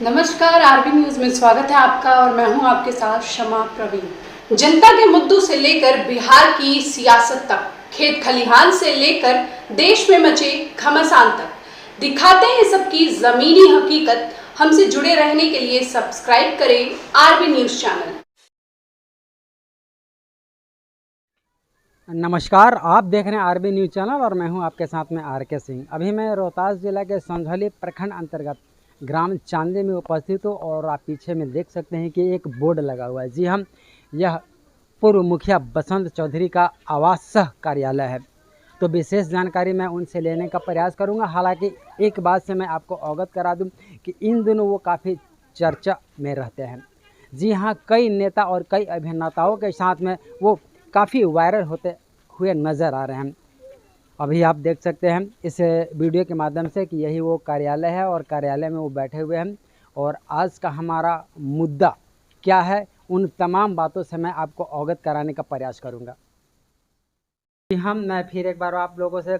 नमस्कार, RB news में स्वागत है आपका और मैं हूं आपके साथ शमा प्रवीण। जनता के मुद्दों से लेकर बिहार की सियासत तक, खेत खलिहान से लेकर देश में मचे घमासान तक दिखाते हैं सबकी जमीनी हकीकत। हमसे जुड़े रहने के लिए सब्सक्राइब करें आरबी न्यूज चैनल। नमस्कार, आप देख रहे हैं आरबी न्यूज चैनल और मैं हूं आपके साथ में आर के सिंह। अभी मैं रोहतास जिला के संझौली प्रखंड अंतर्गत ग्राम चांदे में उपस्थित हूं और आप पीछे में देख सकते हैं कि एक बोर्ड लगा हुआ है। जी हम यह पूर्व मुखिया बसंत चौधरी का आवास सह कार्यालय है। तो विशेष जानकारी मैं उनसे लेने का प्रयास करूंगा। हालांकि एक बात से मैं आपको अवगत करा दूं कि इन दिनों वो काफ़ी चर्चा में रहते हैं। जी हाँ, कई नेता और कई अभिनेताओं के साथ में वो काफ़ी वायरल होते हुए नज़र आ रहे हैं। अभी आप देख सकते हैं इस वीडियो के माध्यम से कि यही वो कार्यालय है और कार्यालय में वो बैठे हुए हैं। और आज का हमारा मुद्दा क्या है, उन तमाम बातों से मैं आपको अवगत कराने का प्रयास करूंगा। मैं फिर एक बार आप लोगों से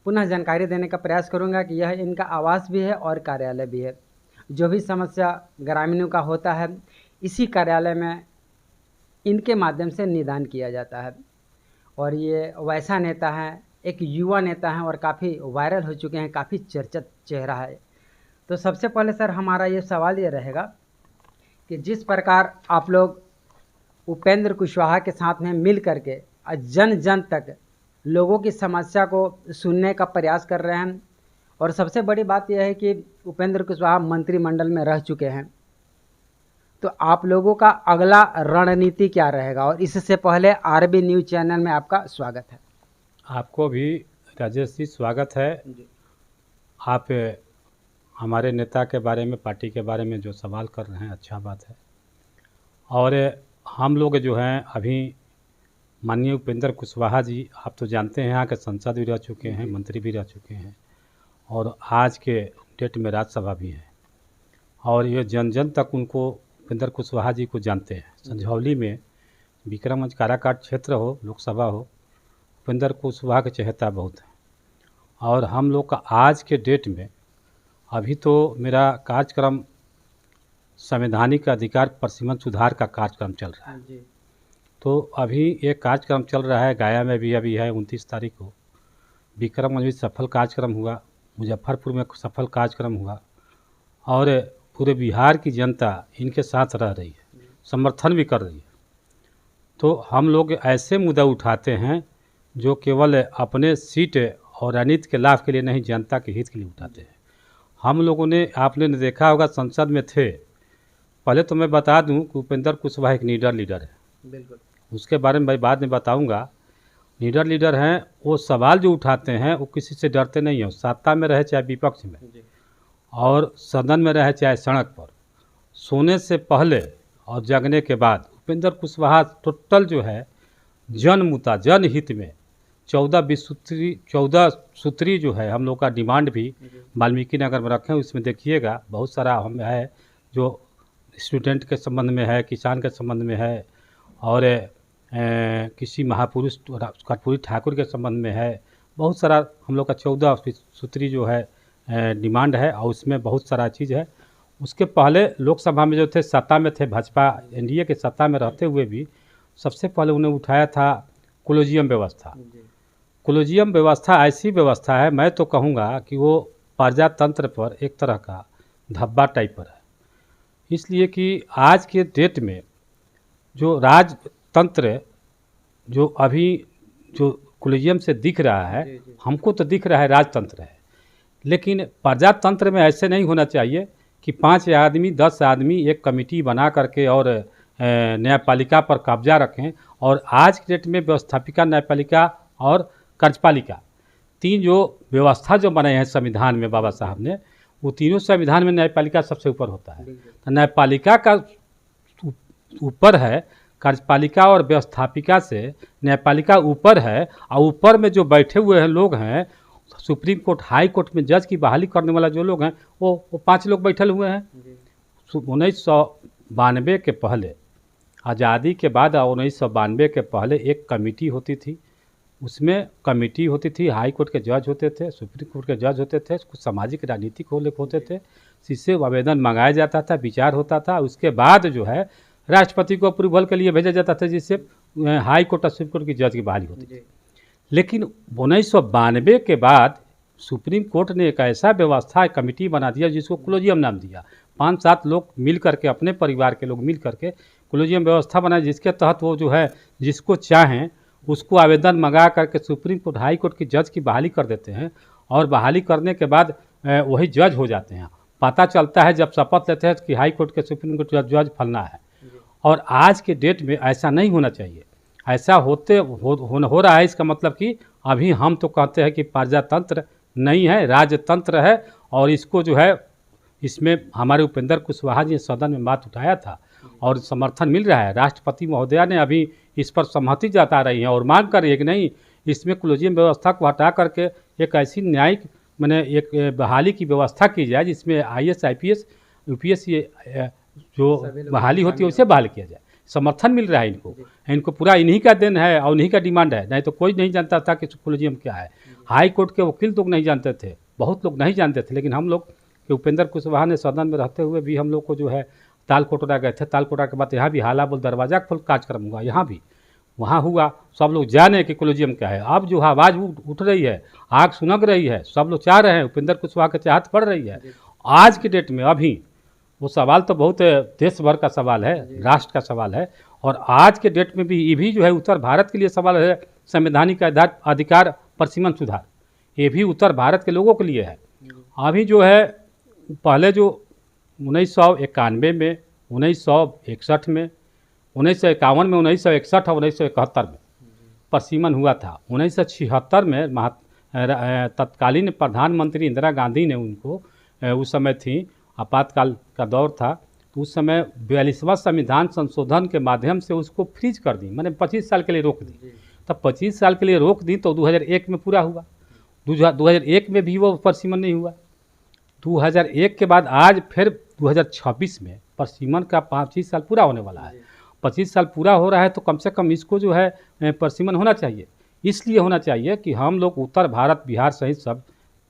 पुनः जानकारी देने का प्रयास करूंगा कि यह इनका आवास भी है और कार्यालय भी है। जो भी समस्या ग्रामीणों का होता है इसी कार्यालय में इनके माध्यम से निदान किया जाता है। और ये वैसा नेता है, एक युवा नेता हैं और काफ़ी वायरल हो चुके हैं, काफ़ी चर्चित चेहरा है। तो सबसे पहले सर हमारा ये सवाल ये रहेगा कि जिस प्रकार आप लोग उपेंद्र कुशवाहा के साथ में मिल करके जन जन तक लोगों की समस्या को सुनने का प्रयास कर रहे हैं, और सबसे बड़ी बात यह है कि उपेंद्र कुशवाहा मंत्रिमंडल में रह चुके हैं, तो आप लोगों का अगला रणनीति क्या रहेगा? और इससे पहले आरबी न्यूज चैनल में आपका स्वागत है। आपको भी राजेश जी स्वागत है जी। आप हमारे नेता के बारे में, पार्टी के बारे में जो सवाल कर रहे हैं अच्छा बात है। और हम लोग जो हैं अभी माननीय उपेंद्र कुशवाहा जी, आप तो जानते हैं यहाँ के सांसद भी रह चुके हैं, मंत्री भी रह चुके हैं और आज के डेट में राज्यसभा भी है। और ये जन जन तक उनको उपेंद्र कुशवाहा जी को जानते हैं। संझौली में विक्रमगंज काराकाट क्षेत्र हो, लोकसभा हो, उपेंद्र कुशवाहा के चहेता बहुत हैं। और हम लोग का आज के डेट में अभी तो मेरा कार्यक्रम संवैधानिक अधिकार परिसीमन सुधार का कार्यक्रम चल रहा है जी। तो अभी एक कार्यक्रम चल रहा है, गया में भी अभी है 29 तारीख को, विक्रमगंज में सफल कार्यक्रम हुआ, मुजफ्फरपुर में सफल कार्यक्रम हुआ और पूरे बिहार की जनता इनके साथ रह रही है, समर्थन भी कर रही है। तो हम लोग ऐसे मुद्दा उठाते हैं जो केवल अपने सीट और राजनीति के लाभ के लिए नहीं, जनता के हित के लिए उठाते हैं। हम लोगों ने, आपने देखा होगा संसद में थे, पहले तो मैं बता दूं कि उपेंद्र कुशवाहा एक लीडर है, बिल्कुल, उसके बारे में मैं बाद में बताऊंगा। लीडर हैं, वो सवाल जो उठाते हैं वो किसी से डरते नहीं हैं, सत्ता में रहे चाहे विपक्ष में, और सदन में रहे चाहे सड़क पर, सोने से पहले और जगने के बाद उपेंद्र कुशवाहा टोटल जो है जनमुता जनहित में 14 सूत्री जो है हम लोग का डिमांड भी वाल्मीकि नगर में रखें। उसमें देखिएगा बहुत सारा हम है, जो स्टूडेंट के संबंध में है, किसान के संबंध में है, और किसी महापुरुष कर्पूरी ठाकुर के संबंध में है। बहुत सारा हम लोग का 14 सूत्री जो है डिमांड है और उसमें बहुत सारा चीज़ है। उसके पहले लोकसभा में जो थे, सत्ता में थे, भाजपा एनडीए के सत्ता में रहते हुए भी सबसे पहले उन्हें उठाया था कोलोजियम व्यवस्था। कोलोजियम व्यवस्था ऐसी व्यवस्था है, मैं तो कहूँगा कि वो प्रजातंत्र पर एक तरह का धब्बा टाइप पर है। इसलिए कि आज के डेट में जो राजतंत्र जो अभी जो कोलोजियम से दिख रहा है, हमको तो दिख रहा है राजतंत्र है, लेकिन प्रजातंत्र में ऐसे नहीं होना चाहिए कि 5 आदमी 10 आदमी एक कमेटी बना करके और न्यायपालिका पर कब्जा रखें। और आज के डेट में व्यवस्थापिका, न्यायपालिका और कार्यपालिका, 3 जो व्यवस्था जो बनाए हैं संविधान में बाबा साहब ने, वो तीनों संविधान में न्यायपालिका सबसे ऊपर होता है। तो न्यायपालिका का ऊपर है, कार्यपालिका और व्यवस्थापिका से न्यायपालिका ऊपर है, और ऊपर में जो बैठे हुए हैं लोग हैं, सुप्रीम कोर्ट, हाई कोर्ट में जज की बहाली करने वाला जो लोग हैं वो 5 लोग बैठे हुए हैं। 1992 के पहले, आज़ादी के बाद 1992 के पहले एक कमेटी होती थी, उसमें कमेटी होती थी, हाई कोर्ट के जज होते थे, सुप्रीम कोर्ट के जज होते थे, कुछ सामाजिक राजनीतिक होते थे, जिससे आवेदन मंगाया जाता था, विचार होता था, उसके बाद जो है राष्ट्रपति को अप्रूवल के लिए भेजा जाता था, जिससे हाई कोर्ट और सुप्रीम कोर्ट की जज की बहाली होती थी। लेकिन 1992 के बाद सुप्रीम कोर्ट ने एक ऐसा व्यवस्था कमेटी बना दिया जिसको कोलेजियम नाम दिया। 5-7 लोग मिल करके, अपने परिवार के लोग मिल करके कोलेजियम व्यवस्था बनाई, जिसके तहत वो जो है जिसको चाहें उसको आवेदन मंगा करके सुप्रीम कोर्ट, हाई कोर्ट की जज की बहाली कर देते हैं, और बहाली करने के बाद वही जज हो जाते हैं। पता चलता है जब शपथ लेते हैं कि हाई कोर्ट के सुप्रीम कोर्ट जज फलना है। और आज के डेट में ऐसा नहीं होना चाहिए। ऐसा हो रहा है, इसका मतलब कि अभी हम तो कहते हैं कि प्रजातंत्र नहीं है, राजतंत्र है। और इसको जो है, इसमें हमारे उपेंद्र कुशवाहा जी ने सदन में बात उठाया था और समर्थन मिल रहा है। राष्ट्रपति महोदया ने अभी इस पर सहमति जता रही हैं और मांग कर रही है कि नहीं, इसमें कोलेजियम व्यवस्था को हटा करके एक ऐसी न्यायिक मैंने एक बहाली की व्यवस्था की जाए जिसमें IAS IPS UPSC जो बहाली होती है उसे बहाल किया जाए। समर्थन मिल रहा है इनको पूरा इन्हीं का देन है और इन्हीं का डिमांड है। नहीं तो कोई नहीं जानता था कि कोलेजियम क्या है। हाई कोर्ट के वकील लोग नहीं जानते थे, बहुत लोग नहीं जानते थे, लेकिन हम लोग के उपेंद्र कुशवाहा ने सदन में रहते हुए भी हम लोग को जो है तालकोटरा गए थे। तालकोटरा के बाद यहाँ भी हाला बोल दरवाजा खोल कार्यक्रम हुआ, यहाँ भी वहाँ हुआ, सब लोग जाने कि कोलेजियम क्या है। अब जो आवाज़ उठ रही है, आग सुनग रही है, सब लोग चाह रहे हैं, उपेंद्र कुशवाहा के चाहत बढ़ रही है। आज की डेट में अभी वो सवाल तो बहुत देश भर का सवाल है, राष्ट्र का सवाल है। और आज के डेट में भी ये भी जो है उत्तर भारत के लिए सवाल है। संवैधानिक अधिकार परिसीमन सुधार, ये भी उत्तर भारत के लोगों के लिए है। अभी जो है पहले जो 1991 में, 1961 में, 1951 में, 1961 और 1971 में परिसीमन हुआ था। 1976 में तत्कालीन प्रधानमंत्री इंदिरा गांधी ने उनको, उस समय थी आपातकाल का दौर था, तो उस समय 42वां संविधान संशोधन के माध्यम से उसको फ्रीज कर दी, मैंने 25 साल के लिए रोक दी। तब 25 साल के लिए रोक दी तो 2001 में पूरा हुआ। 2001 में भी वो परिसीमन नहीं हुआ। 2001 के बाद आज फिर 2026 में परिसीमन का 25 साल पूरा होने वाला है। 25 साल पूरा हो रहा है तो कम से कम इसको जो है परिसीमन होना चाहिए। इसलिए होना चाहिए कि हम लोग उत्तर भारत, बिहार सहित सब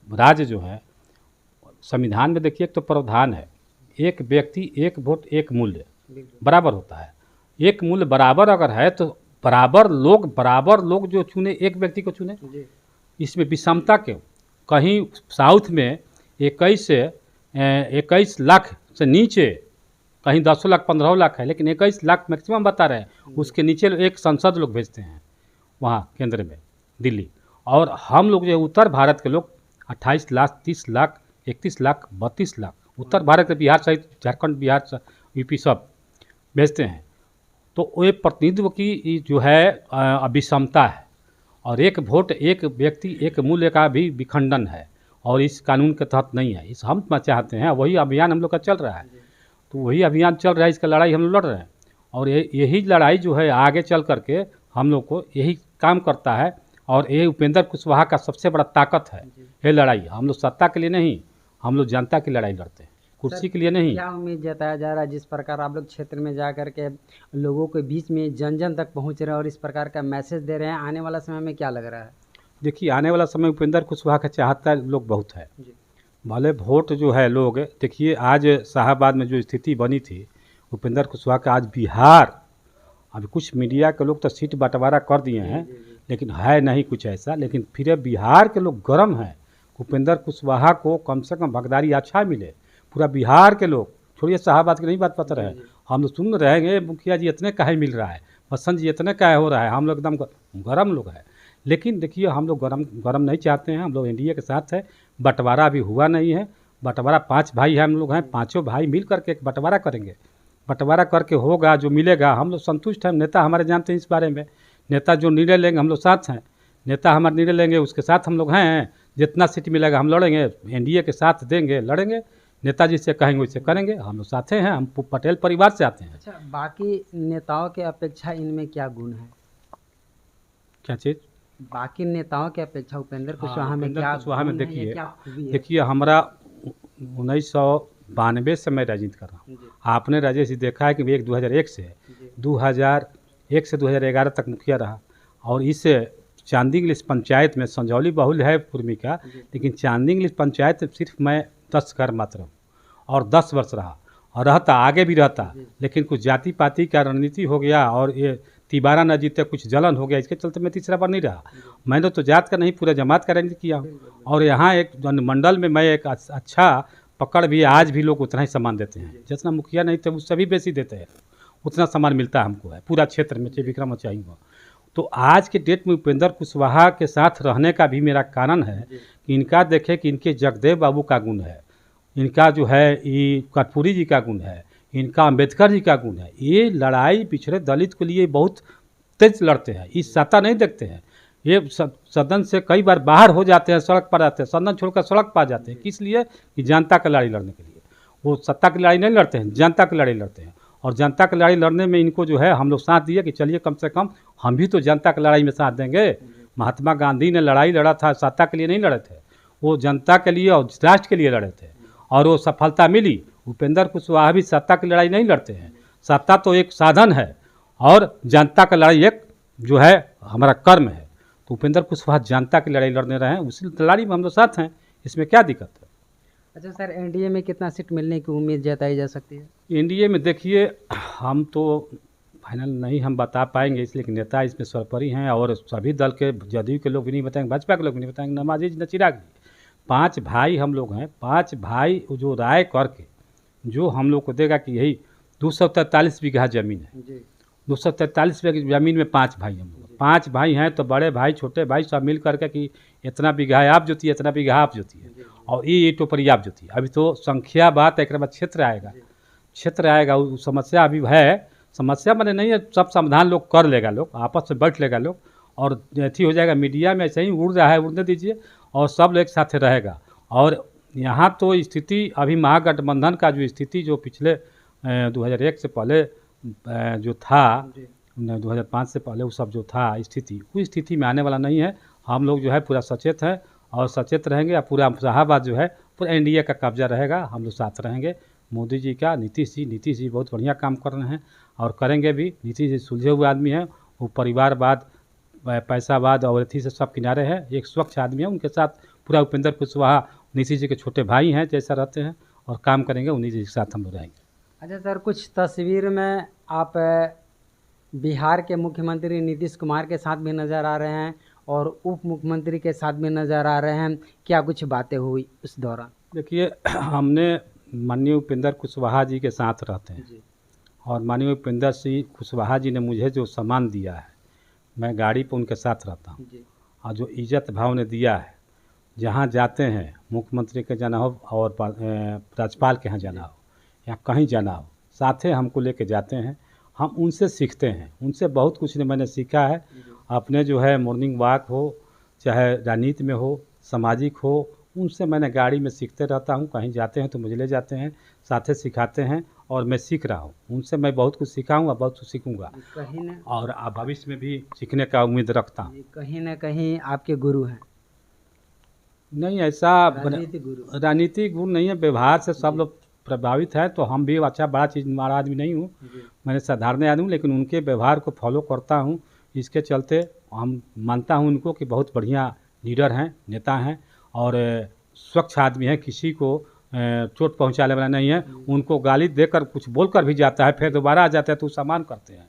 राज्य जो हैं, संविधान में देखिए एक तो प्रावधान है, एक व्यक्ति एक वोट एक मूल्य बराबर होता है। एक मूल्य बराबर अगर है तो बराबर लोग जो चुने, एक व्यक्ति को चुने। इसमें विषमता क्यों? कहीं साउथ में 21 लाख से नीचे, कहीं 10 लाख 15 लाख है, लेकिन 21 लाख मैक्सिमम बता रहे हैं। उसके नीचे एक संसद लोग भेजते हैं वहाँ केंद्र में, दिल्ली। और हम लोग जो उत्तर भारत के लोग 28 लाख 30 लाख 31 लाख 32 लाख उत्तर भारत के, बिहार सहित झारखंड, बिहार, यूपी सब भेजते हैं। तो ये प्रतिनिधित्व की जो है विषमता है। और एक वोट एक व्यक्ति एक मूल्य का भी विखंडन है और इस कानून के तहत नहीं है। इस हम चाहते हैं, वही अभियान हम लोग का चल रहा है। तो वही अभियान चल रहा है, इसका लड़ाई हम लोग लड़ रहे हैं। और यही लड़ाई जो है आगे चल करके हम लोग को यही काम करता है। और ये उपेंद्र कुशवाहा का सबसे बड़ा ताकत है ये लड़ाई। हम लोग सत्ता के लिए नहीं, हम लोग जनता की लड़ाई लड़ते हैं, कुर्सी के लिए नहीं। क्या उम्मीद जताया जा रहा है, जिस प्रकार आप लोग क्षेत्र में जा कर के लोगों के बीच में जन जन तक पहुंच रहे हैं और इस प्रकार का मैसेज दे रहे हैं, आने वाला समय में क्या लग रहा है? देखिए, आने वाला समय उपेंद्र कुशवाहा का चाहता लोग बहुत है। भले वोट जो है लोग, देखिए आज शाहाबाद में जो स्थिति बनी थी उपेंद्र कुशवाहा का, आज बिहार, अभी कुछ मीडिया के लोग तो सीट बंटवारा कर दिए हैं, लेकिन है नहीं कुछ ऐसा। लेकिन फिर बिहार के लोग गर्म हैं, उपेंद्र कुशवाहा को कम से कम भागीदारी अच्छा मिले। पूरा बिहार के लोग, छोड़िए शाहाबाद की नहीं बात पता रहे, हम लोग सुन रहेंगे मुखिया जी इतने काहे मिल रहा है, बसंत जी इतने काहे हो रहा है, हम लोग एकदम गर्म लोग हैं। लेकिन देखिए हम लोग गरम नहीं चाहते हैं, हम लोग एनडीए के साथ है। बंटवारा अभी हुआ नहीं है। बंटवारा 5 भाई हैं हम लोग हैं, पाँचों भाई मिल करके एक बंटवारा करेंगे। बंटवारा करके होगा, जो मिलेगा हम लोग संतुष्ट हैं। नेता हमारे जानते हैं इस बारे में, नेता जो निर्णय लेंगे हम लोग साथ हैं। नेता हमारे निर्णय लेंगे उसके साथ हम लोग हैं। जितना सीट मिलेगा हम लड़ेंगे, एनडीए के साथ देंगे, लड़ेंगे। नेताजी से कहेंगे वैसे करेंगे, हम लोग साथ हैं। हम पटेल परिवार से आते हैं। अच्छा, बाकी नेताओं के अपेक्षा इनमें क्या गुण है? क्या चीज़? बाकी नेताओं के अपेक्षा उपेंद्र कुशवाहा में क्या कुशवाहा में गुण है या क्या खूबी है? देखिए हमारा 1992 से मैं राजनीति कर रहा हूँ। आपने राजेश जी देखा है कि 2001 से 2011 तक मुखिया रहा और इस चांदी इंग्लिश पंचायत में संजौली बहुल है पूर्वी का, लेकिन चांदी इंग्लिश पंचायत में सिर्फ मैं 10 घर मात्र हूँ और 10 वर्ष रहा और रहता आगे भी रहता, लेकिन कुछ जाति पाति का रणनीति हो गया और ये तिबारा न जीते कुछ जलन हो गया, इसके चलते मैं तीसरा बार नहीं रहा। मैंने तो जात का नहीं पूरा जमात का राजनीति किया हूँ और यहाँ एक मंडल में मैं एक अच्छा पकड़ भी, आज भी लोग उतना ही सामान देते हैं जितना मुखिया नहीं थे, वो सभी बेसी देते हैं, उतना सामान मिलता है हमको है पूरा क्षेत्र में, चाहे विक्रम चाहे हुआ। तो आज के डेट में उपेंद्र कुशवाहा के साथ रहने का भी मेरा कारण है कि इनका देखे कि इनके जगदेव बाबू का गुण है, इनका जो है ये कर्पूरी जी का गुण है, इनका अंबेडकर जी का गुण है। ये लड़ाई पिछड़े दलित के लिए बहुत तेज लड़ते हैं, इस सत्ता नहीं देखते हैं। ये सदन से कई बार बाहर हो जाते हैं, सड़क पर आते हैं, सदन छोड़कर सड़क पर आ जाते हैं, किस लिए कि जनता का लड़ाई लड़ने के लिए। वो सत्ता की लड़ाई नहीं लड़ते हैं, जनता की लड़ाई लड़ते हैं और जनता की लड़ाई लड़ने में इनको जो है हम लोग साथ दिए कि चलिए कम से कम हम भी तो जनता की लड़ाई में साथ देंगे। महात्मा गांधी ने लड़ाई लड़ा था, सत्ता के लिए नहीं लड़े थे, वो जनता के लिए और राष्ट्र के लिए लड़े थे और वो सफलता मिली। उपेंद्र कुशवाहा भी सत्ता की लड़ाई नहीं लड़ते हैं, सत्ता तो एक साधन है और जनता का लड़ाई एक जो है हमारा कर्म है। तो उपेंद्र कुशवाहा जनता की लड़ाई लड़ने रहे हैं, उसी लड़ाई में हम लोग साथ हैं, इसमें क्या दिक्कत है। अच्छा सर, एनडीए में कितना सीट मिलने की उम्मीद जताई जा सकती है? एनडीए में देखिए हम तो फाइनल नहीं हम बता पाएंगे, इसलिए कि नेता इसमें सर्वोपरि हैं और सभी दल के, जदयू के लोग भी नहीं बताएंगे, भाजपा के लोग भी नहीं बताएंगे, नमाजी न चिराग जी, 5 भाई हम लोग हैं। 5 भाई जो राय करके जो हम लोग को देगा कि यही 243 बीघा ज़मीन है, 243 बीघा ज़मीन में 5 भाई हम लोग, 5 भाई हैं तो बड़े भाई छोटे भाई सब मिल करके कि इतना बीघा है आप जोती है, इतना बीघा आप जोती है और ये टोपरी आप जोती है। अभी तो संख्या बात, एक बाद क्षेत्र आएगा, क्षेत्र आएगा, वो समस्या अभी है, समस्या मैंने नहीं है, सब समाधान लोग कर लेगा, लोग आपस में बैठ लेगा लोग और अथी हो जाएगा। मीडिया में ऐसे ही उड़ रहा है, उड़ने दीजिए और सब लोग एक साथ रहेगा। और यहाँ तो स्थिति अभी महागठबंधन का जो स्थिति जो पिछले 2001 से पहले जो था, 2005 से पहले वो सब जो था स्थिति, उस स्थिति में आने वाला नहीं है। हम लोग जो है पूरा सचेत हैं और सचेत रहेंगे और पूरा शाहबाद जो है पूरा एनडीए का कब्जा रहेगा, हम लोग साथ रहेंगे। मोदी जी का, नीतीश जी बहुत बढ़िया काम कर रहे हैं और करेंगे भी। नीतीश जी सुलझे हुए आदमी हैं, वो परिवारवाद, पैसावाद और अथी से सब किनारे हैं, एक स्वच्छ आदमी है। उनके साथ पूरा उपेंद्र कुशवाहा नीतीश जी के छोटे भाई हैं जैसा रहते हैं और काम करेंगे, उन्हीं जी के साथ हम लोग रहेंगे। अच्छा सर, कुछ तस्वीर में आप बिहार के मुख्यमंत्री नीतीश कुमार के साथ भी नज़र आ रहे हैं और उप मुख्यमंत्री के साथ भी नज़र आ रहे हैं, क्या कुछ बातें हुई उस दौरान? देखिए हमने माननीय उपेंद्र कुशवाहा जी के साथ रहते हैं और माननीय उपेंद्र सिंह कुशवाहा जी ने मुझे जो सम्मान दिया है, मैं गाड़ी पर उनके साथ रहता हूँ और जो इज्जत भाव ने दिया है, जहाँ जाते हैं मुख्यमंत्री के जाना हो और राज्यपाल के यहाँ जाना हो या कहीं जाना हो, साथे हमको लेके जाते हैं, हम उनसे सीखते हैं, उनसे बहुत कुछ मैंने सीखा है। अपने जो है मॉर्निंग वॉक हो, चाहे राजनीति में हो, सामाजिक हो, उनसे मैंने गाड़ी में सीखते रहता हूँ। कहीं जाते हैं तो मुझे ले जाते हैं, साथे सिखाते हैं और मैं सीख रहा हूँ उनसे। मैं बहुत कुछ सीखा हूँ और बहुत कुछ सीखूँगा और भविष्य में भी सीखने का उम्मीद रखता हूँ। कहीं ना कहीं आपके गुरु हैं? नहीं, ऐसा राजनीतिक गुरु नहीं है, व्यवहार से सब लोग प्रभावित है। तो हम भी अच्छा बड़ा चीज़ मारा आदमी नहीं हूँ, मैंने साधारण आदमी हूँ, लेकिन उनके व्यवहार को फॉलो करता हूँ। इसके चलते हम मानता हूँ उनको कि बहुत बढ़िया लीडर हैं, नेता हैं और स्वच्छ आदमी है, किसी को चोट पहुंचाने वाला नहीं है। उनको गाली देकर कुछ बोलकर भी जाता है, फिर दोबारा आ जाता है तो सम्मान करते हैं।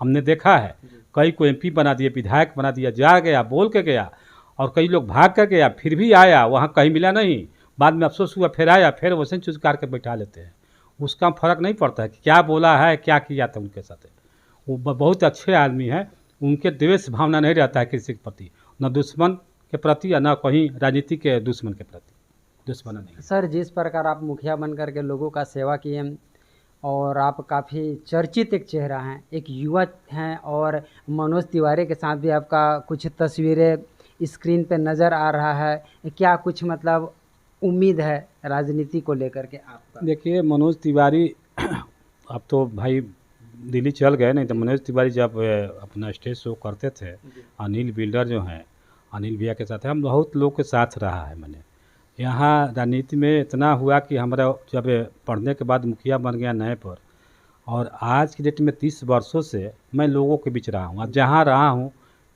हमने देखा है कई को एमपी बना दिए, विधायक बना दिया, जा गया बोल के गया और कई लोग भाग कर गया, फिर भी आया, वहाँ कहीं मिला नहीं, बाद में अफसोस हुआ, फिर आया, फिर वैसे चुस्कार के बैठा लेते हैं। उसका फर्क नहीं पड़ता है कि क्या बोला है, क्या किया था उनके साथ। वो बहुत अच्छे आदमी हैं, उनके द्वेष भावना नहीं रहता है किसी के प्रति, न दुश्मन के प्रति या न कहीं राजनीति के दुश्मन के प्रति दुश्मन नहीं। सर, जिस प्रकार आप मुखिया बन करके लोगों का सेवा किए और आप काफ़ी चर्चित एक चेहरा हैं, एक युवा हैं और मनोज तिवारी के साथ भी आपका कुछ तस्वीरें स्क्रीन पे नज़र आ रहा है, क्या कुछ मतलब उम्मीद है राजनीति को लेकर के आपका? देखिए मनोज तिवारी अब तो भाई दिल्ली चल गए, नहीं तो मनोज तिवारी जब अपना स्टेज शो करते थे, अनिल बिल्डर जो हैं, अनिल भैया के साथ हम बहुत लोग के साथ रहा है। मैंने यहाँ राजनीति में इतना हुआ कि हमारा जब पढ़ने के बाद मुखिया बन गया नए पर, और आज की डेट में 30 वर्षों से मैं लोगों के बीच रहा हूँ। अब जहाँ रहा हूँ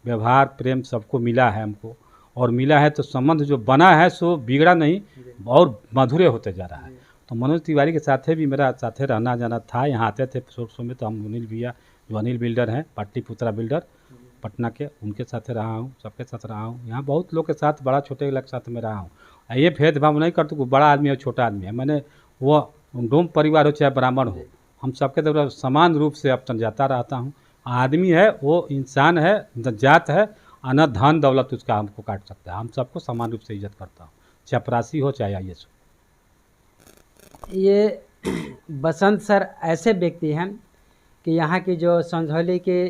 व्यवहार प्रेम सबको मिला है हमको, और मिला है तो संबंध जो बना है सो बिगड़ा नहीं और मधुरे होते जा रहा है। तो मनोज तिवारी के साथ भी मेरा साथे रहना जाना था, यहाँ आते थे शो में। तो हम अनिल भैया जो अनिल बिल्डर हैं, पाटलिपुत्रा बिल्डर पटना के, उनके साथ रहा हूँ, सबके साथ रहा हूँ। यहाँ बहुत लोग के साथ, बड़ा छोटे के साथ में रहा हूँ। ये भेदभाव नहीं करते कोई बड़ा आदमी है छोटा आदमी है, मैंने वो डोम परिवार हो चाहे ब्राह्मण हो, हम सबके तरफ समान रूप से अब समझाता रहता हूँ। आदमी है वो इंसान है, जात है, न धन दौलत उसका हमको काट सकता है। हम सबको समान रूप से इज्जत करता हूँ, चपरासी हो चाहे आईएएस हो। ये बसंत सर ऐसे व्यक्ति हैं कि यहाँ की जो संझौली के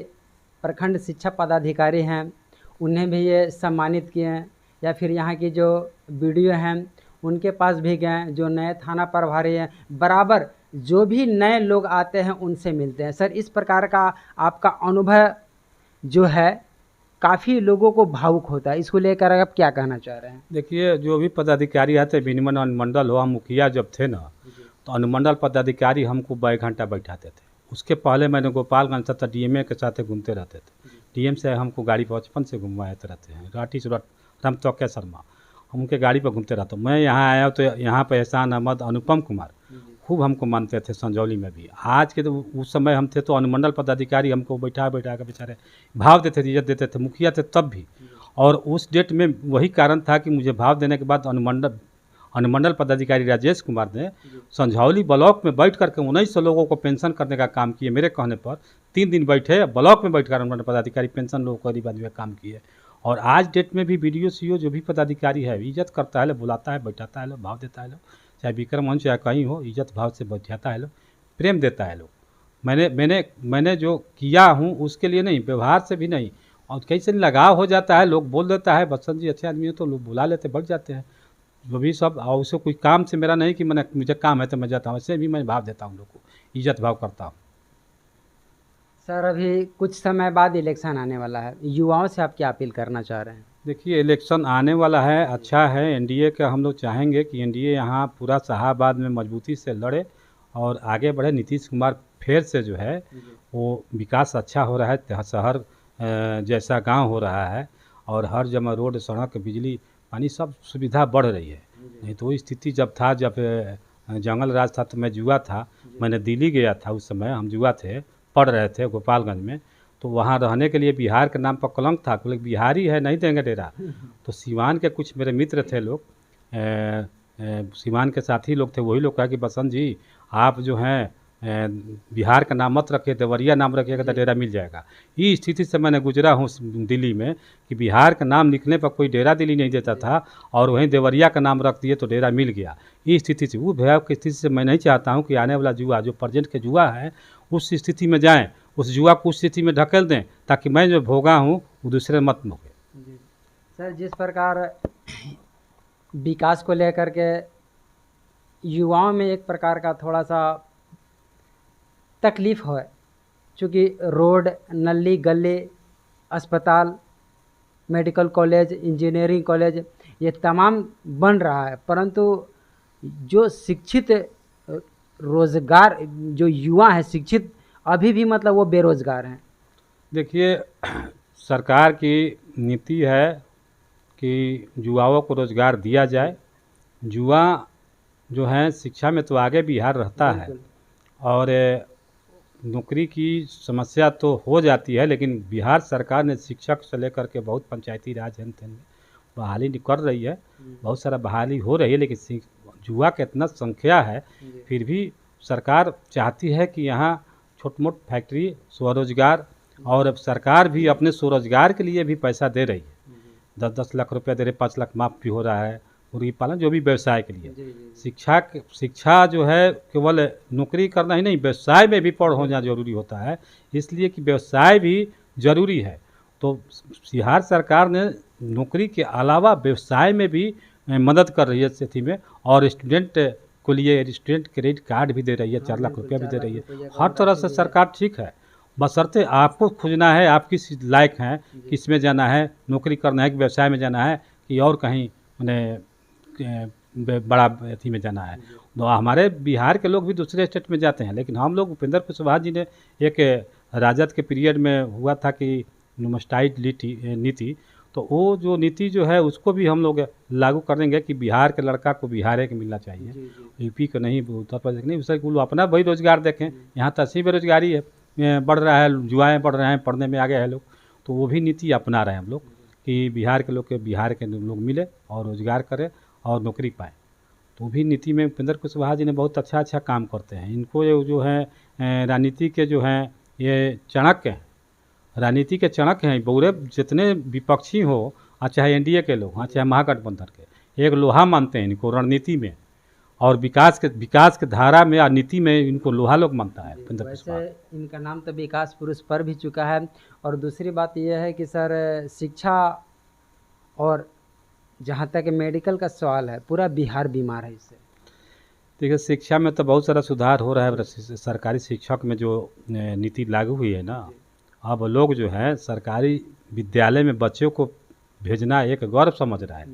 प्रखंड शिक्षा पदाधिकारी हैं उन्हें भी ये सम्मानित किए हैं, या फिर यहाँ की जो वीडियो हैं उनके पास भी गए, जो नए थाना प्रभारी हैं बराबर जो भी नए लोग आते हैं उनसे मिलते हैं। सर, इस प्रकार का आपका अनुभव जो है काफ़ी लोगों को भावुक होता है, इसको लेकर आप क्या कहना चाह रहे हैं? देखिए, जो भी पदाधिकारी आते, विनिमन अनुमंडल हो, हम मुखिया जब थे ना, तो अनुमंडल पदाधिकारी हमको 2 घंटा बैठाते थे। उसके पहले मैंने गोपालगंज तक डीएमए के साथ घूमते रहते थे। डीएम से हमको गाड़ी बचपन से घुमाते रहते हैं, राठी सूरत राम तौके शर्मा, हम उनके गाड़ी पर घूमते रहते। मैं यहाँ आया तो यहाँ पर एहसान अहमद, अनुपम कुमार खूब हमको मानते थे संजौली में भी। आज के तो उस समय हम थे तो अनुमंडल पदाधिकारी हमको बैठा कर बेचारे भाव देते थे, इज्जत देते थे, मुखिया थे तब भी। और उस डेट में वही कारण था कि मुझे भाव देने के बाद अनुमंडल पदाधिकारी राजेश कुमार ने संझौली ब्लॉक में बैठ करके 1900 लोगों को पेंशन करने का काम किए। मेरे कहने पर 3 दिन बैठे ब्लॉक में बैठकर अनुमंडल पदाधिकारी पेंशन लोगों को गरीब आदमी का काम किए। और आज डेट में भी बीडीओ सीओ जो भी पदाधिकारी है इज्जत करता है, बुलाता है, बैठाता है, भाव देता है, चाहे विक्रमगंज चाहे कहीं हो, इज्जत भाव से बैठाता है, प्रेम देता है लोग। मैंने जो किया हूँ उसके लिए नहीं, व्यवहार से भी नहीं, और कैसे लगाव हो जाता है, लोग बोल देता है बसंत जी अच्छे आदमी हो तो लोग बुला लेते, बढ़ जाते हैं जो भी सब। और उसे कोई काम से मेरा नहीं कि मुझे काम है तो मैं जाता हूँ, ऐसे भी मैं भाव देता हूँ, लोग को इज्जत भाव करता हूँ। सर, अभी कुछ समय बाद इलेक्शन आने वाला है, युवाओं से आप क्या अपील करना चाह रहे हैं? देखिए, इलेक्शन आने वाला है, अच्छा है। एनडीए का हम लोग चाहेंगे कि एनडीए यहाँ पूरा शाहाबाद में मजबूती से लड़े और आगे बढ़े। नीतीश कुमार फिर से जो है वो विकास अच्छा हो रहा है, शहर जैसा गांव हो रहा है, और हर जगह रोड, सड़क, बिजली, पानी सब सुविधा बढ़ रही है। नहीं तो वो स्थिति जब जंगल राज था तो मैं जुआ था, मैंने दिल्ली गया था, उस समय हम जुआ थे, पढ़ रहे थे गोपालगंज में। तो वहाँ रहने के लिए बिहार के नाम पर कलंक था, बोले बिहारी है नहीं देंगे डेरा। तो सिवान के कुछ मेरे मित्र थे लोग, सिवान के साथी लोग थे, वही लोग कहा कि बसंत जी आप जो हैं बिहार का नाम मत रखिए, देवरिया नाम रखिएगा तो डेरा मिल जाएगा। ये स्थिति से मैंने गुजरा हूँ दिल्ली में कि बिहार का नाम लिखने पर कोई डेरा दिल्ली नहीं देता था, और वहीं देवरिया का नाम रख दिए तो डेरा मिल गया। ये स्थिति से, वो भयाव की स्थिति से मैं नहीं चाहता हूँ कि आने वाला जुआ जो प्रेजेंट के जुआ है उस स्थिति में जाएँ, उस जुआ को उस स्थिति में ढकेल दें, ताकि मैं जो भोगा हूँ वो दूसरे मत भोगे। सर, जिस प्रकार विकास को लेकर के युवाओं में एक प्रकार का थोड़ा सा तकलीफ है, चूँकि रोड, नली गली, अस्पताल, मेडिकल कॉलेज, इंजीनियरिंग कॉलेज ये तमाम बन रहा है, परंतु जो शिक्षित रोज़गार, जो युवा है शिक्षित, अभी भी मतलब वो बेरोज़गार हैं। देखिए, सरकार की नीति है कि युवाओं को रोज़गार दिया जाए। युवा जो है शिक्षा में तो आगे बिहार रहता है, और नौकरी की समस्या तो हो जाती है, लेकिन बिहार सरकार ने शिक्षक से लेकर के बहुत पंचायती राज में बहाली कर रही है, बहुत सारा बहाली हो रही है, लेकिन युवा का इतना संख्या है, फिर भी सरकार चाहती है कि यहाँ छोट मोट फैक्ट्री, स्वरोजगार, और अब सरकार भी अपने स्वरोजगार के लिए भी पैसा दे रही है। 10-10 लाख रुपया दे रही, 5 लाख माफ़ भी हो रहा है, मुर्गी पालन जो भी व्यवसाय के लिए। शिक्षा जो है केवल नौकरी करना ही नहीं, व्यवसाय में भी पढ़ होना जरूरी होता है, इसलिए कि व्यवसाय भी जरूरी है। तो बिहार सरकार ने नौकरी के अलावा व्यवसाय में भी मदद कर रही है स्थिति में, और स्टूडेंट को लिए स्टूडेंट क्रेडिट कार्ड भी दे रही है, 4 लाख रुपया भी दे रही है। हर तरह से सरकार ठीक है, बशर्ते आपको खोजना है, आप किस लायक हैं, किस में जाना है, नौकरी करना है कि व्यवसाय में जाना है कि और कहीं मैंने बड़ा अथी में जाना है। तो हमारे बिहार के लोग भी दूसरे स्टेट में जाते हैं, लेकिन हम लोग उपेंद्र कुशवाहा जी ने एक राजद के पीरियड में हुआ था कि नुमस्टाइड नीति, तो वो जो नीति जो है उसको भी हम लोग लागू करेंगे कि बिहार के लड़का को बिहार के मिलना चाहिए, यूपी का नहीं, उत्तर प्रदेश का नहीं। उससे वो अपना वही रोजगार देखें। यहाँ तो ऐसी बेरोजगारी है, बढ़ रहा है, युवाएँ बढ़ रहे हैं, पढ़ने में आगे हैं लोग, तो वो भी नीति अपना रहे हैं हम लोग कि बिहार के लोग मिले और रोजगार करें और नौकरी पाएँ। तो भी नीति में उपेंद्र कुशवाहा जी ने बहुत अच्छा काम करते हैं। इनको ये जो है राजनीति के जो हैं ये चाणक्य हैं, राजनीति के चाणक्य हैं। पूरे जितने विपक्षी हो, चाहे एनडीए के लोग, चाहे महागठबंधन के, एक लोहा मानते हैं इनको रणनीति में, और विकास के धारा में और नीति में इनको लोहा लोग मानता है उपेंद्र कुशवाहा। वैसे इनका नाम तो विकास पुरुष पर भी चुका है। और दूसरी बात यह है कि सर शिक्षा और जहाँ तक मेडिकल का सवाल है, पूरा बिहार बीमार है इससे। देखिए, शिक्षा में तो बहुत सारा सुधार हो रहा है। सरकारी शिक्षक में जो नीति लागू हुई है ना, अब लोग जो है सरकारी विद्यालय में बच्चों को भेजना एक गर्व समझ रहा है,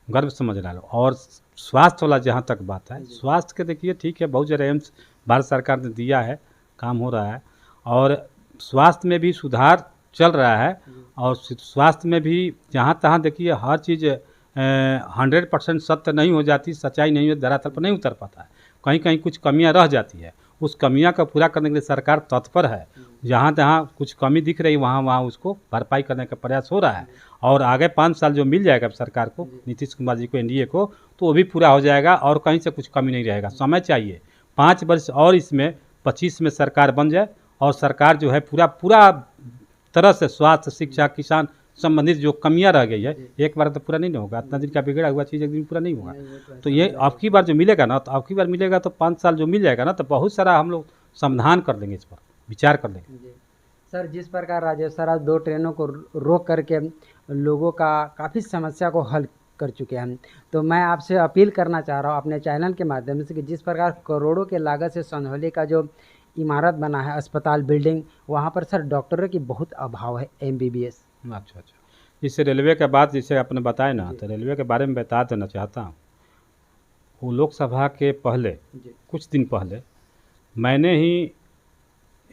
गर्व समझ रहा है। और स्वास्थ्य वाला जहाँ तक बात है, स्वास्थ्य के देखिए ठीक है, बहुत सारे एम्स भारत सरकार ने दिया है, काम हो रहा है, और स्वास्थ्य में भी सुधार चल रहा है। और स्वास्थ्य में भी जहाँ तहाँ देखिए हर चीज़ 100% सत्य नहीं हो जाती, सच्चाई नहीं हो, धरातल पर नहीं उतर पाता है, कहीं कहीं कुछ कमियां रह जाती है। उस कमियां का पूरा करने के लिए सरकार तत्पर है। जहाँ तहाँ कुछ कमी दिख रही वहाँ उसको भरपाई करने का प्रयास हो रहा है। और आगे 5 साल जो मिल जाएगा सरकार को, नीतीश कुमार जी को, एनडीए को, तो वो भी पूरा हो जाएगा और कहीं से कुछ कमी नहीं रहेगा। समय चाहिए 5 वर्ष और, इसमें 25 में सरकार बन जाए और सरकार जो है पूरा तरह से स्वास्थ्य, शिक्षा, किसान संबंधित जो कमियां रह गई है, एक बार तो पूरा नहीं होगा। इतना दिन का बिगड़ा हुआ चीज़ एक दिन पूरा नहीं होगा। तो ये अब की बार जो मिलेगा ना, तो अब की बार मिलेगा तो 5 साल जो मिल जाएगा ना, तो बहुत सारा हम लोग समाधान कर देंगे, इस पर विचार कर लेंगे। सर, जिस प्रकार राजेश सर आज 2 ट्रेनों को रोक करके लोगों का काफ़ी समस्या को हल कर चुके हैं, तो मैं आपसे अपील करना चाह रहा हूँ अपने चैनल के माध्यम से कि जिस प्रकार करोड़ों के लागत से संधौली का जो इमारत बना है, अस्पताल बिल्डिंग, वहाँ पर सर डॉक्टरों की बहुत अभाव है, MBBS। अच्छा, जैसे रेलवे के बाद जैसे आपने बताया ना, तो रेलवे के बारे में बता देना चाहता हूँ। वो लोकसभा के पहले, कुछ दिन पहले, मैंने ही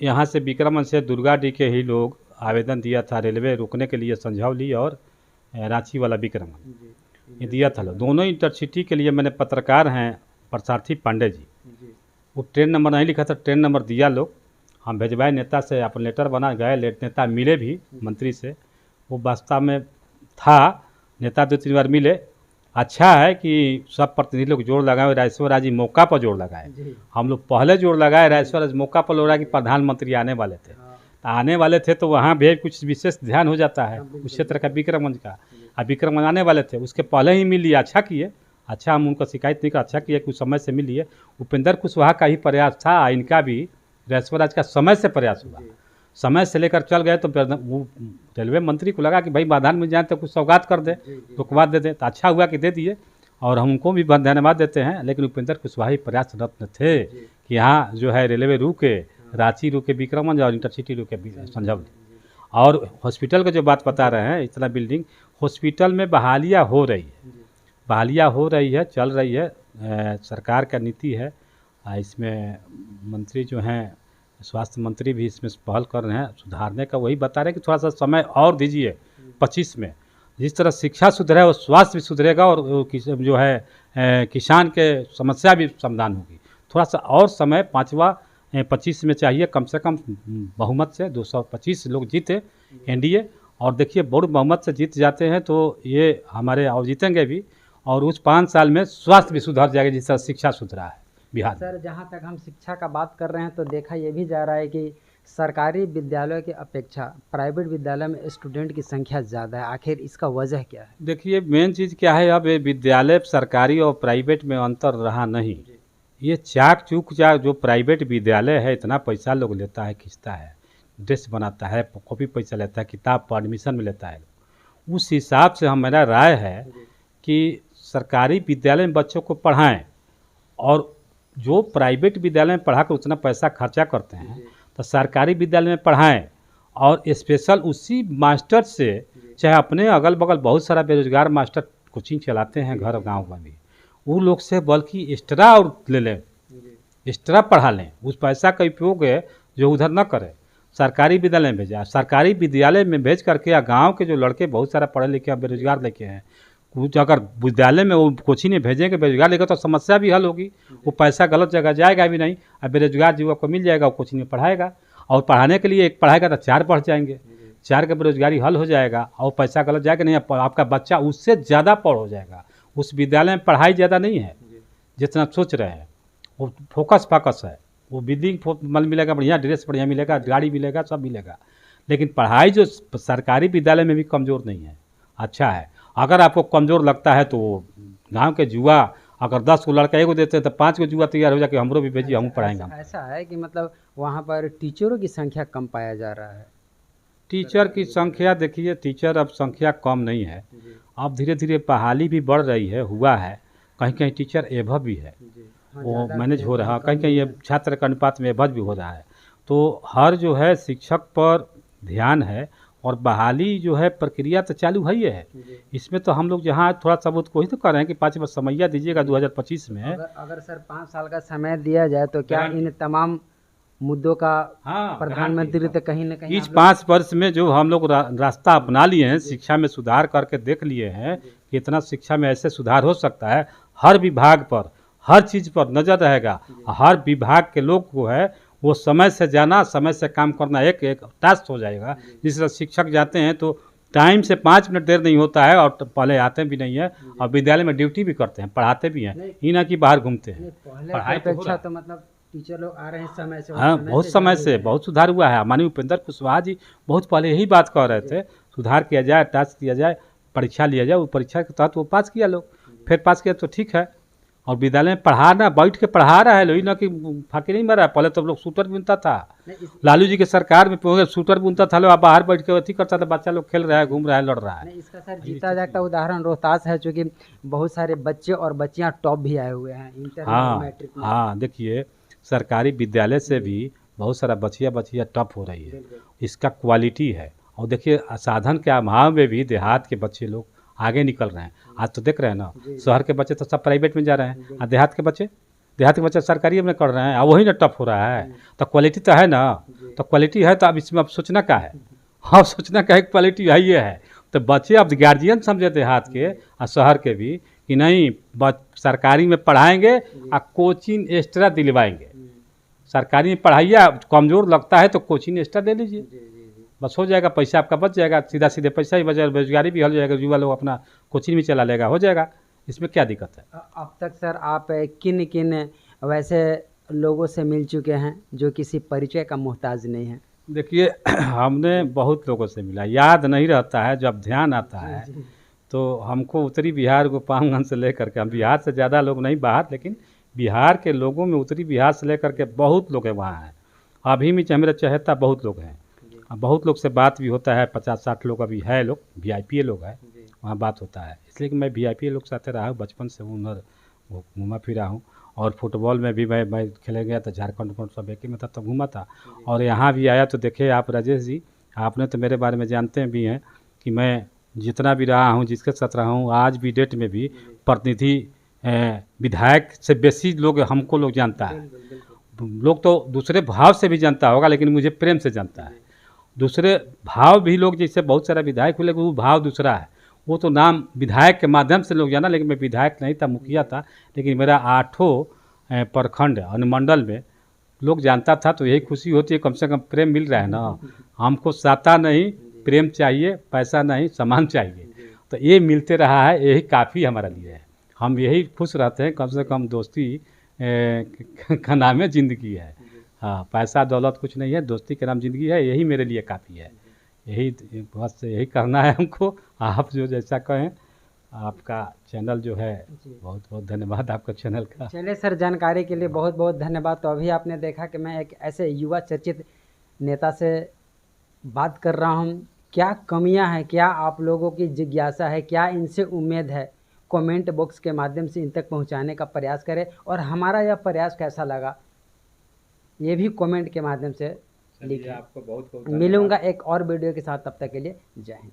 यहाँ से विक्रमगंज से दुर्गाडीह के ही लोग आवेदन दिया था रेलवे रोकने के लिए, संझौली और रांची वाला विक्रमगंज, ये दिया था लोग। दोनों इंटरसिटी के लिए मैंने, पत्रकार हैं प्रसार्थी पांडे जी, वो ट्रेन नंबर नहीं लिखा था, ट्रेन नंबर दिया लोग, हम भेजवाए नेता से, अपन लेटर बना गए, नेता मिले भी मंत्री से, वो वास्तव में था, नेता 2-3 बार मिले। अच्छा है कि सब प्रतिनिधि लोग जोड़ लगाए, राजेश्वर राजी मौका पर जोड़ लगाए। हम लोग पहले जोड़ लगाए, राजेश्वर राजी मौका पर लोग रहा कि प्रधानमंत्री आने वाले थे, तो वहाँ भी कुछ विशेष ध्यान हो जाता है उस क्षेत्र का, विक्रमगंज का। अब विक्रमगंज आने वाले थे, उसके पहले ही मिल लिया। अच्छा किए, अच्छा, हम उनका शिकायत नहीं कर, अच्छा किया कुछ समय से मिल लिए। उपेंद्र कुशवाहा का ही प्रयास था, इनका भी राजेश्वर राज का समय से प्रयास हुआ, समय से लेकर चल गए। तो वो रेलवे मंत्री को लगा कि भाई बाधान में जाए तो कुछ सौगात कर दे, रुकवा दे। तो अच्छा हुआ कि दे दिए, और हम उनको भी धन्यवाद देते हैं। लेकिन उपेंद्र कुशवाहा प्रयासरत थे कि यहाँ जो है रेलवे रुके, रांची रुके विक्रमगंज, और इंटरसिटी रुके संझौली। और हॉस्पिटल का जो बात बता रहे हैं, इतना बिल्डिंग हॉस्पिटल में बहालियाँ हो रही है, चल रही है, सरकार का नीति है। इसमें मंत्री जो हैं, स्वास्थ्य मंत्री भी इसमें पहल कर रहे हैं सुधारने का। वही बता रहे हैं कि थोड़ा सा समय और दीजिए 25 में, जिस तरह शिक्षा सुधरे और स्वास्थ्य भी सुधरेगा, और जो है किसान के समस्या भी समाधान होगी। थोड़ा सा और समय 25 में चाहिए, कम से कम बहुमत से 225 लोग जीते एनडीए, और देखिए बड़े बहुमत से जीत जाते हैं तो ये हमारे और जीतेंगे भी, और उस 5 साल में स्वास्थ्य भी सुधर जाएगा जिस तरह शिक्षा सुधरा है बिहार। सर, जहाँ तक हम शिक्षा का बात कर रहे हैं, तो देखा ये भी जा रहा है कि सरकारी विद्यालयों की अपेक्षा प्राइवेट विद्यालय में स्टूडेंट की संख्या ज़्यादा है। आखिर इसका वजह क्या है? देखिए, मेन चीज़ क्या है, अब ये विद्यालय सरकारी और प्राइवेट में अंतर रहा नहीं। ये चाक चूक जो प्राइवेट विद्यालय है, इतना पैसा लोग लेता है, खींचता है, ड्रेस बनाता है, कॉपी पैसा लेता है, किताब पर एडमिशन में लेता है। उस हिसाब से मेरा राय है कि सरकारी विद्यालय में बच्चों को पढ़ाएं, और जो प्राइवेट विद्यालय में पढ़ा कर उतना पैसा खर्चा करते हैं, तो सरकारी विद्यालय में पढ़ाएं, और स्पेशल उसी मास्टर से, चाहे अपने अगल बगल बहुत सारा बेरोजगार मास्टर कोचिंग चलाते हैं घर गांव में भी, वो लोग से बल्कि एक्स्ट्रा और ले लें, एक्स्ट्रा पढ़ा लें, उस पैसा का उपयोग जो उधर न करें। सरकारी विद्यालय में भेजा। सरकारी विद्यालय में भेज करके या गांव के जो लड़के बहुत सारा पढ़े लिखे बेरोजगार लड़के हैं, कुछ अगर विद्यालय में वो कोचिंग में भेजेंगे बेरोजगार लेकर तो समस्या भी हल होगी। वो पैसा गलत जगह जाएगा भी नहीं, और बेरोजगार युवक को मिल जाएगा, वो कोचिंग में पढ़ाएगा, और पढ़ाने के लिए एक पढ़ाएगा तो 4 बढ़ जाएंगे, 4 का बेरोजगारी हल हो जाएगा, और पैसा गलत जाएगा नहीं, आपका बच्चा उससे ज़्यादा पढ़ हो जाएगा। उस विद्यालय में पढ़ाई ज़्यादा नहीं है जितना सोच रहे हैं, वो फोकस है। वो बिल्डिंग मल मिलेगा, बढ़िया ड्रेस बढ़िया मिलेगा, गाड़ी मिलेगा, सब मिलेगा, लेकिन पढ़ाई जो सरकारी विद्यालय में भी कमज़ोर नहीं है, अच्छा है। अगर आपको कमज़ोर लगता है तो गांव के जुआ अगर 10 को लड़का एगो देते हैं तो 5 को जुआ तैयार हो जाके हमरो भी भेजिए, हम पढ़ाएंगे। ऐसा है कि मतलब वहाँ पर टीचरों की संख्या कम पाया जा रहा है। टीचर की संख्या देखिए, टीचर अब संख्या कम नहीं है, अब धीरे धीरे बहाली भी बढ़ रही है, हुआ है, कहीं कहीं टीचर एभव भी है, वो मैनेज हो रहा है, कहीं कहीं ये छात्र के अनुपात में एभव भी हो रहा है। तो हर जो है शिक्षक पर ध्यान है, और बहाली जो है प्रक्रिया तो चालू है ही है। इसमें तो हम लोग जहाँ थोड़ा सबूत कोई तो कर रहे हैं कि 5 वर्ष समैया दीजिएगा 2025 में। अगर सर 5 साल का समय दिया जाए तो क्या इन तमाम मुद्दों का प्रधानमंत्री तो कहीं न कहीं इस 5 वर्ष में जो हम लोग रास्ता अपना लिए हैं, शिक्षा में सुधार करके देख लिए हैं कि इतना शिक्षा में ऐसे सुधार हो सकता है, हर विभाग पर हर चीज़ पर नज़र रहेगा, हर विभाग के लोग को है वो समय से जाना, समय से काम करना एक टास्क हो जाएगा। जिस तरह शिक्षक जाते हैं तो टाइम से 5 मिनट देर नहीं होता है, और पहले आते भी नहीं है, और विद्यालय में ड्यूटी भी करते हैं, पढ़ाते भी हैं, ही ना कि बाहर घूमते हैं। पढ़ाई अपेक्षा तो मतलब टीचर लोग आ रहे हैं समय से। हाँ, बहुत समय से बहुत सुधार हुआ है। माननीय उपेंद्र कुशवाहा जी बहुत पहले यही बात कह रहे थे, सुधार किया जाए, टास्क दिया जाए, परीक्षा लिया जाए, वो परीक्षा के तहत वो पास किया लोग, फिर पास किया तो ठीक है। और विद्यालय में पढ़ाना, बैठ के पढ़ा रहा है लोग, ना कि फाके नहीं मरा है। पहले तो लोग शूटर बुनता था, लालू जी के सरकार में शूटर बुनता था, लोग बाहर बैठ के अथी करता था, बच्चा लोग खेल रहा है, घूम रहा है, लड़ रहा है। इसका सर जीता जागता उदाहरण रोहतास है, चूँकि बहुत सारे बच्चे और बच्चियाँ टॉप भी आए हुए हैं इंटर और मैट्रिक में। हाँ, देखिए सरकारी विद्यालय से भी बहुत सारा बच्चिया टॉप हो रही है, इसका क्वालिटी है। और देखिए साधन के अभाव में भी देहात के बच्चे लोग आगे निकल रहे हैं। आज तो देख रहे हैं ना, शहर के बच्चे तो सब प्राइवेट में जा रहे हैं, और देहात के बच्चे सरकारी में कर रहे हैं, और वही ना टफ हो रहा है। तो क्वालिटी तो है ना, तो क्वालिटी है तो अब इसमें अब सोचना क्या है, हाँ सोचना क्या है, क्वालिटी है ये है। तो बच्चे अब गार्जियन समझे देहात के और शहर के भी कि नहीं सरकारी में पढ़ाएंगे और कोचिंग एक्स्ट्रा दिलवाएंगे। सरकारी में पढ़ाइए, कमज़ोर लगता है तो कोचिंग एक्स्ट्रा दे लीजिए, बस हो जाएगा, पैसा आपका बच जाएगा, सीधा सीधे पैसा ही बच जाएगा, बेरोजगारी भी हल हो जाएगा, युवा लोग अपना कोचिंग भी चला लेगा, हो जाएगा, इसमें क्या दिक्कत है। अब तक सर आप किन किन वैसे लोगों से मिल चुके हैं जो किसी परिचय का मोहताज नहीं है? देखिए हमने बहुत लोगों से मिला, याद नहीं रहता है, जब ध्यान आता है तो हमको उत्तरी बिहार गोपालगंज से लेकर के, हम बिहार से ज़्यादा लोग नहीं बाहर, लेकिन बिहार के लोगों में उत्तरी बिहार से लेकर के बहुत लोग हैं वहाँ हैं। अभी भी मेरे चहेता बहुत लोग हैं, बहुत लोग से बात भी होता है, 50-60 लोग अभी है, लोग VIP लोग हैं, वहाँ बात होता है। इसलिए कि मैं VIP लोग साथ रहा हूँ, बचपन से उधर घूमा फिरा हूँ। और फुटबॉल में भी मैं खेले गया था, झारखंड सब एक ही में था तो घूमा था। और यहाँ भी आया तो देखे आप राजेश जी, आपने तो मेरे बारे में जानते भी हैं कि मैं जितना भी रहा हूँ, जिसके साथ रहा हूँ, आज भी डेट में भी प्रतिनिधि विधायक से बेसी लोग हमको लोग जानता है। लोग तो दूसरे भाव से भी जानता होगा, लेकिन मुझे प्रेम से जानता है। दूसरे भाव भी लोग, जैसे बहुत सारा विधायक हुए, वो भाव दूसरा है, वो तो नाम विधायक के माध्यम से लोग जाना, लेकिन मैं विधायक नहीं था, मुखिया था, लेकिन मेरा 8 प्रखंड अनुमंडल में लोग जानता था, तो यही खुशी होती है, कम से कम प्रेम मिल रहा है ना। हमको साता नहीं, प्रेम चाहिए, पैसा नहीं, सम्मान चाहिए, तो ये मिलते रहा है, यही काफ़ी हमारा लिए है। हम यही खुश रहते हैं, कम से कम दोस्ती का नाम है ज़िंदगी है। हाँ, पैसा दौलत कुछ नहीं है, दोस्ती के नाम ज़िंदगी है, यही मेरे लिए काफ़ी है। यही बस यही करना है हमको। आप जो जैसा कहें, आपका चैनल जो है, बहुत बहुत धन्यवाद आपका चैनल का। चलिए सर, जानकारी के लिए बहुत बहुत धन्यवाद। तो अभी आपने देखा कि मैं एक ऐसे युवा चर्चित नेता से बात कर रहा हूँ। क्या कमियाँ हैं, क्या आप लोगों की जिज्ञासा है, क्या इनसे उम्मीद है, कमेंट बॉक्स के माध्यम से इन तक पहुँचाने का प्रयास करें। और हमारा यह प्रयास कैसा लगा, ये भी कमेंट के माध्यम से लिखें। आपको बहुत बहुत मिलूंगा एक और वीडियो के साथ, तब तक के लिए जय हिंद।